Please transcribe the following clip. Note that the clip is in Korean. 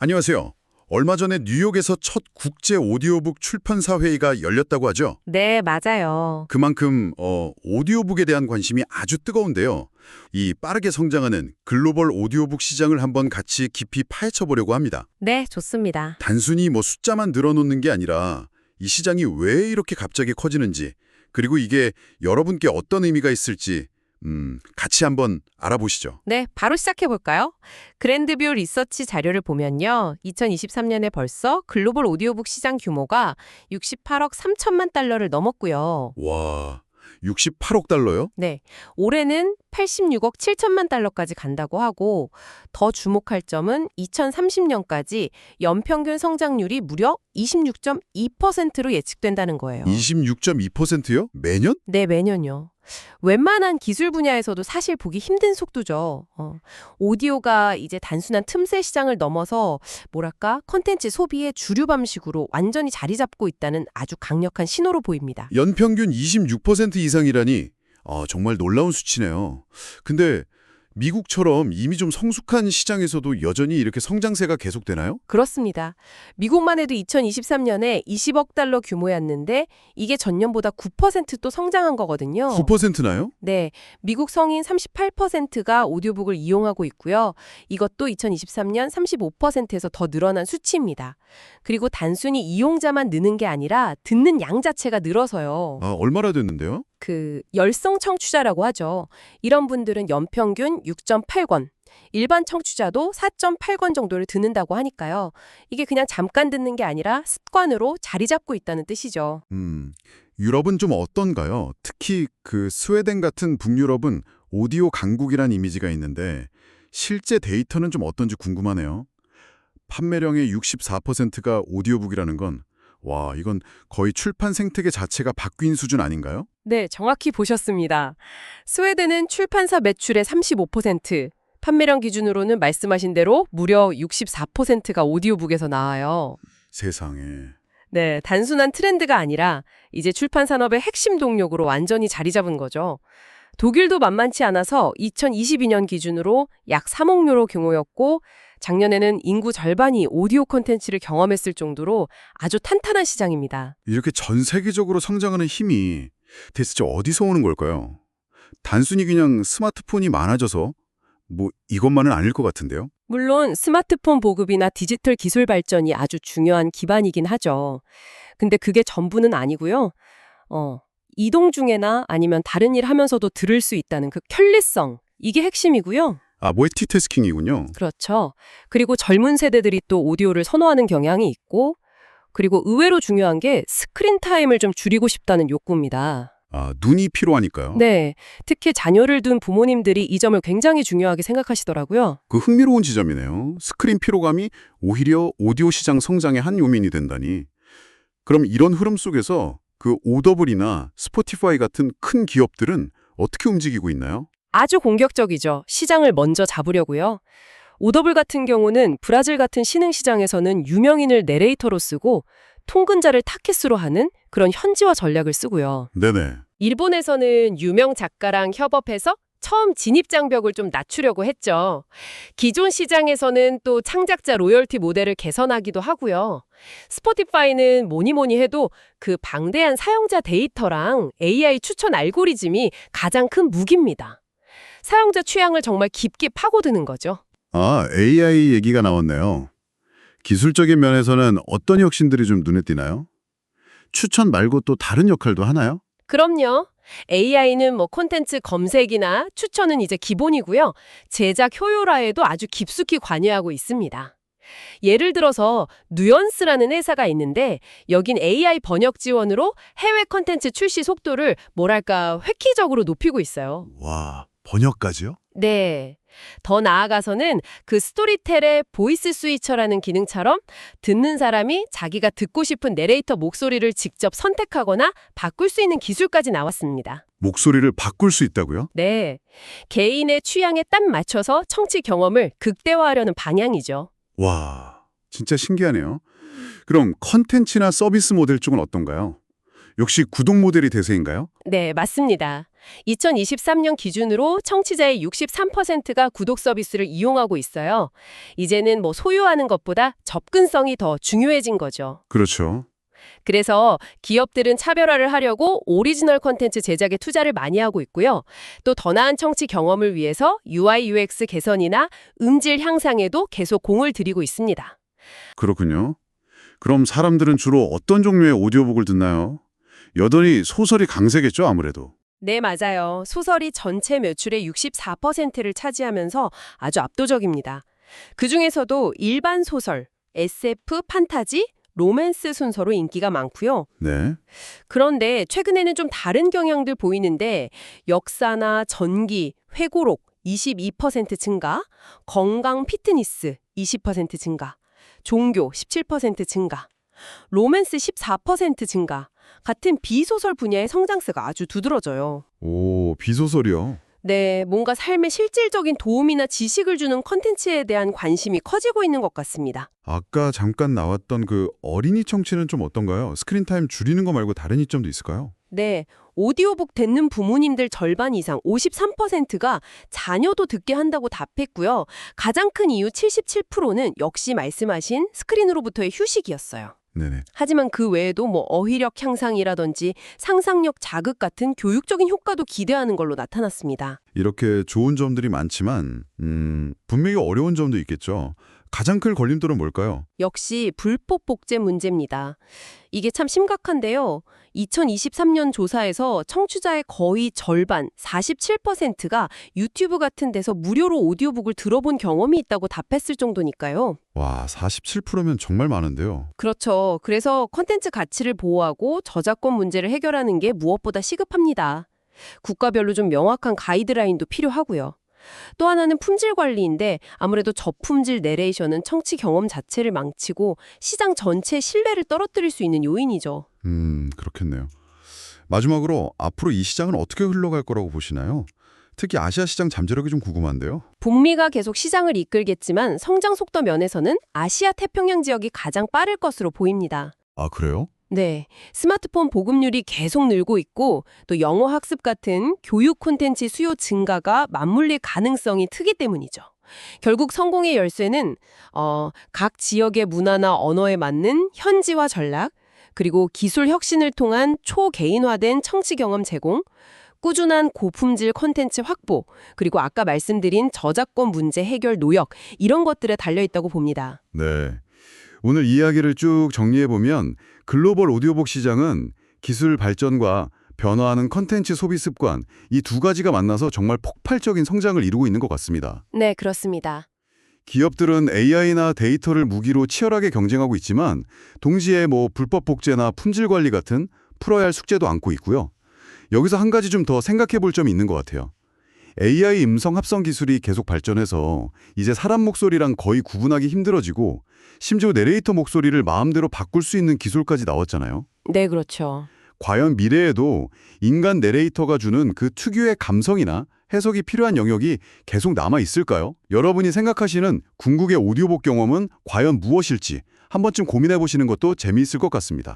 안녕하세요. 얼마 전에 뉴욕에서 첫 국제 오디오북 출판사 회의가 열렸다고 하죠. 네, 맞아요. 그만큼 오디오북에 대한 관심이 아주 뜨거운데요. 이 빠르게 성장하는 글로벌 오디오북 시장을 한번 같이 깊이 파헤쳐 보려고 합니다. 네, 좋습니다. 단순히 숫자만 늘어놓는 게 아니라 이 시장이 왜 이렇게 갑자기 커지는지, 그리고 이게 여러분께 어떤 의미가 있을지 같이 한번 알아보시죠. 네, 바로 시작해볼까요? 그랜드뷰 리서치 자료를 보면요. 2023년에 벌써 글로벌 오디오북 시장 규모가 68억 3천만 달러를 넘었고요. 와, 68억 달러요? 네, 올해는 86억 7천만 달러까지 간다고 하고 더 주목할 점은 2030년까지 연평균 성장률이 무려 26.2%로 예측된다는 거예요. 26.2%요? 매년? 네, 매년요. 웬만한 기술 분야에서도 사실 보기 힘든 속도죠. 오디오가 이제 단순한 틈새 시장을 넘어서 뭐랄까 콘텐츠 소비의 주류 방식으로 완전히 자리 잡고 있다는 아주 강력한 신호로 보입니다. 연평균 26% 이상이라니 정말 놀라운 수치네요. 근데 미국처럼 이미 좀 성숙한 시장에서도 여전히 이렇게 성장세가 계속되나요? 그렇습니다. 미국만 해도 2023년에 20억 달러 규모였는데 이게 전년보다 9%또 성장한 거거든요. 9%나요? 네, 미국 성인 38%가 오디오북을 이용하고 있고요. 이것도 2023년 35%에서 더 늘어난 수치입니다. 그리고 단순히 이용자만 느는 게 아니라 듣는 양 자체가 늘어서요. 얼마나 됐는데요? 열성 청취자라고 하죠. 이런 분들은 연평균 6.8권, 일반 청취자도 4.8권 정도를 듣는다고 하니까요. 이게 그냥 잠깐 듣는 게 아니라 습관으로 자리 잡고 있다는 뜻이죠. 유럽은 좀 어떤가요? 특히 스웨덴 같은 북유럽은 오디오 강국이란 이미지가 있는데 실제 데이터는 좀 어떤지 궁금하네요. 판매량의 64%가 오디오북이라는 건 이건 거의 출판 생태계 자체가 바뀐 수준 아닌가요? 네, 정확히 보셨습니다. 스웨덴은 출판사 매출의 35%, 판매량 기준으로는 말씀하신 대로 무려 64%가 오디오북에서 나와요. 세상에. 네, 단순한 트렌드가 아니라 이제 출판 산업의 핵심 동력으로 완전히 자리 잡은 거죠. 독일도 만만치 않아서 2022년 기준으로 약 3억 유로 규모였고 작년에는 인구 절반이 오디오 콘텐츠를 경험했을 정도로 아주 탄탄한 시장입니다. 이렇게 전 세계적으로 성장하는 힘이 대체 어디서 오는 걸까요? 단순히 그냥 스마트폰이 많아져서 이것만은 아닐 것 같은데요? 물론 스마트폰 보급이나 디지털 기술 발전이 아주 중요한 기반이긴 하죠. 근데 그게 전부는 아니고요. 이동 중에나 아니면 다른 일 하면서도 들을 수 있다는 그 편리성, 이게 핵심이고요. 멀티태스킹이군요. 그렇죠. 그리고 젊은 세대들이 또 오디오를 선호하는 경향이 있고, 그리고 의외로 중요한 게 스크린 타임을 좀 줄이고 싶다는 욕구입니다. 눈이 필요하니까요. 네, 특히 자녀를 둔 부모님들이 이 점을 굉장히 중요하게 생각하시더라고요. 흥미로운 지점이네요. 스크린 피로감이 오히려 오디오 시장 성장의 한 요인이 된다니. 그럼 이런 흐름 속에서 오더블이나 스포티파이 같은 큰 기업들은 어떻게 움직이고 있나요? 아주 공격적이죠. 시장을 먼저 잡으려고요. 오더블 같은 경우는 브라질 같은 신흥 시장에서는 유명인을 내레이터로 쓰고 통근자를 타켓으로 하는 그런 현지화 전략을 쓰고요. 네네. 일본에서는 유명 작가랑 협업해서 처음 진입 장벽을 좀 낮추려고 했죠. 기존 시장에서는 또 창작자 로열티 모델을 개선하기도 하고요. 스포티파이는 뭐니 해도 그 방대한 사용자 데이터랑 AI 추천 알고리즘이 가장 큰 무기입니다. 사용자 취향을 정말 깊게 파고드는 거죠. AI 얘기가 나왔네요. 기술적인 면에서는 어떤 혁신들이 좀 눈에 띄나요? 추천 말고 또 다른 역할도 하나요? 그럼요. AI는 콘텐츠 검색이나 추천은 이제 기본이고요. 제작 효율화에도 아주 깊숙이 관여하고 있습니다. 예를 들어서 누언스라는 회사가 있는데 여긴 AI 번역 지원으로 해외 콘텐츠 출시 속도를 획기적으로 높이고 있어요. 와, 번역까지요? 네. 더 나아가서는 그 스토리텔의 보이스 스위처라는 기능처럼 듣는 사람이 자기가 듣고 싶은 내레이터 목소리를 직접 선택하거나 바꿀 수 있는 기술까지 나왔습니다. 목소리를 바꿀 수 있다고요? 네. 개인의 취향에 딱 맞춰서 청취 경험을 극대화하려는 방향이죠. 와, 진짜 신기하네요. 그럼 컨텐츠나 서비스 모델 쪽은 어떤가요? 역시 구독 모델이 대세인가요? 네, 맞습니다. 2023년 기준으로 청취자의 63%가 구독 서비스를 이용하고 있어요. 이제는 소유하는 것보다 접근성이 더 중요해진 거죠. 그렇죠. 그래서 기업들은 차별화를 하려고 오리지널 콘텐츠 제작에 투자를 많이 하고 있고요. 또 더 나은 청취 경험을 위해서 UI, UX 개선이나 음질 향상에도 계속 공을 들이고 있습니다. 그렇군요. 그럼 사람들은 주로 어떤 종류의 오디오북을 듣나요? 여전히 소설이 강세겠죠, 아무래도. 네, 맞아요. 소설이 전체 매출의 64%를 차지하면서 아주 압도적입니다. 그중에서도 일반 소설, SF, 판타지, 로맨스 순서로 인기가 많고요. 네. 그런데 최근에는 좀 다른 경향들 보이는데 역사나 전기, 회고록 22% 증가, 건강 피트니스 20% 증가, 종교 17% 증가, 로맨스 14% 증가 같은 비소설 분야의 성장세가 아주 두드러져요. 오, 비소설이요. 네, 뭔가 삶에 실질적인 도움이나 지식을 주는 컨텐츠에 대한 관심이 커지고 있는 것 같습니다. 아까 잠깐 나왔던 그 어린이 청취는 좀 어떤가요? 스크린 타임 줄이는 거 말고 다른 이점도 있을까요? 네, 오디오북 듣는 부모님들 절반 이상 53%가 자녀도 듣게 한다고 답했고요. 가장 큰 이유 77%는 역시 말씀하신 스크린으로부터의 휴식이었어요. 네네. 하지만 그 외에도 어휘력 향상이라든지 상상력 자극 같은 교육적인 효과도 기대하는 걸로 나타났습니다. 이렇게 좋은 점들이 많지만 분명히 어려운 점도 있겠죠. 가장 큰 걸림돌은 뭘까요? 역시 불법 복제 문제입니다. 이게 참 심각한데요. 2023년 조사에서 청취자의 거의 절반, 47%가 유튜브 같은 데서 무료로 오디오북을 들어본 경험이 있다고 답했을 정도니까요. 와, 47%면 정말 많은데요. 그렇죠. 그래서 콘텐츠 가치를 보호하고 저작권 문제를 해결하는 게 무엇보다 시급합니다. 국가별로 좀 명확한 가이드라인도 필요하고요. 또 하나는 품질 관리인데 아무래도 저품질 내레이션은 청취 경험 자체를 망치고 시장 전체의 신뢰를 떨어뜨릴 수 있는 요인이죠. 그렇겠네요. 마지막으로 앞으로 이 시장은 어떻게 흘러갈 거라고 보시나요? 특히 아시아 시장 잠재력이 좀 궁금한데요. 북미가 계속 시장을 이끌겠지만 성장 속도 면에서는 아시아 태평양 지역이 가장 빠를 것으로 보입니다. 아, 그래요? 네, 스마트폰 보급률이 계속 늘고 있고 또 영어 학습 같은 교육 콘텐츠 수요 증가가 맞물릴 가능성이 크기 때문이죠. 결국 성공의 열쇠는 각 지역의 문화나 언어에 맞는 현지화 전략, 그리고 기술 혁신을 통한 초개인화된 청취 경험 제공, 꾸준한 고품질 콘텐츠 확보, 그리고 아까 말씀드린 저작권 문제 해결 노력, 이런 것들에 달려있다고 봅니다. 네. 오늘 이야기를 쭉 정리해보면 글로벌 오디오북 시장은 기술 발전과 변화하는 컨텐츠 소비 습관, 이 두 가지가 만나서 정말 폭발적인 성장을 이루고 있는 것 같습니다. 네, 그렇습니다. 기업들은 AI나 데이터를 무기로 치열하게 경쟁하고 있지만 동시에 불법 복제나 품질 관리 같은 풀어야 할 숙제도 안고 있고요. 여기서 한 가지 좀 더 생각해 볼 점이 있는 것 같아요. AI 음성 합성 기술이 계속 발전해서 이제 사람 목소리랑 거의 구분하기 힘들어지고 심지어 내레이터 목소리를 마음대로 바꿀 수 있는 기술까지 나왔잖아요. 네, 그렇죠. 과연 미래에도 인간 내레이터가 주는 그 특유의 감성이나 해석이 필요한 영역이 계속 남아 있을까요? 여러분이 생각하시는 궁극의 오디오북 경험은 과연 무엇일지 한 번쯤 고민해 보시는 것도 재미있을 것 같습니다.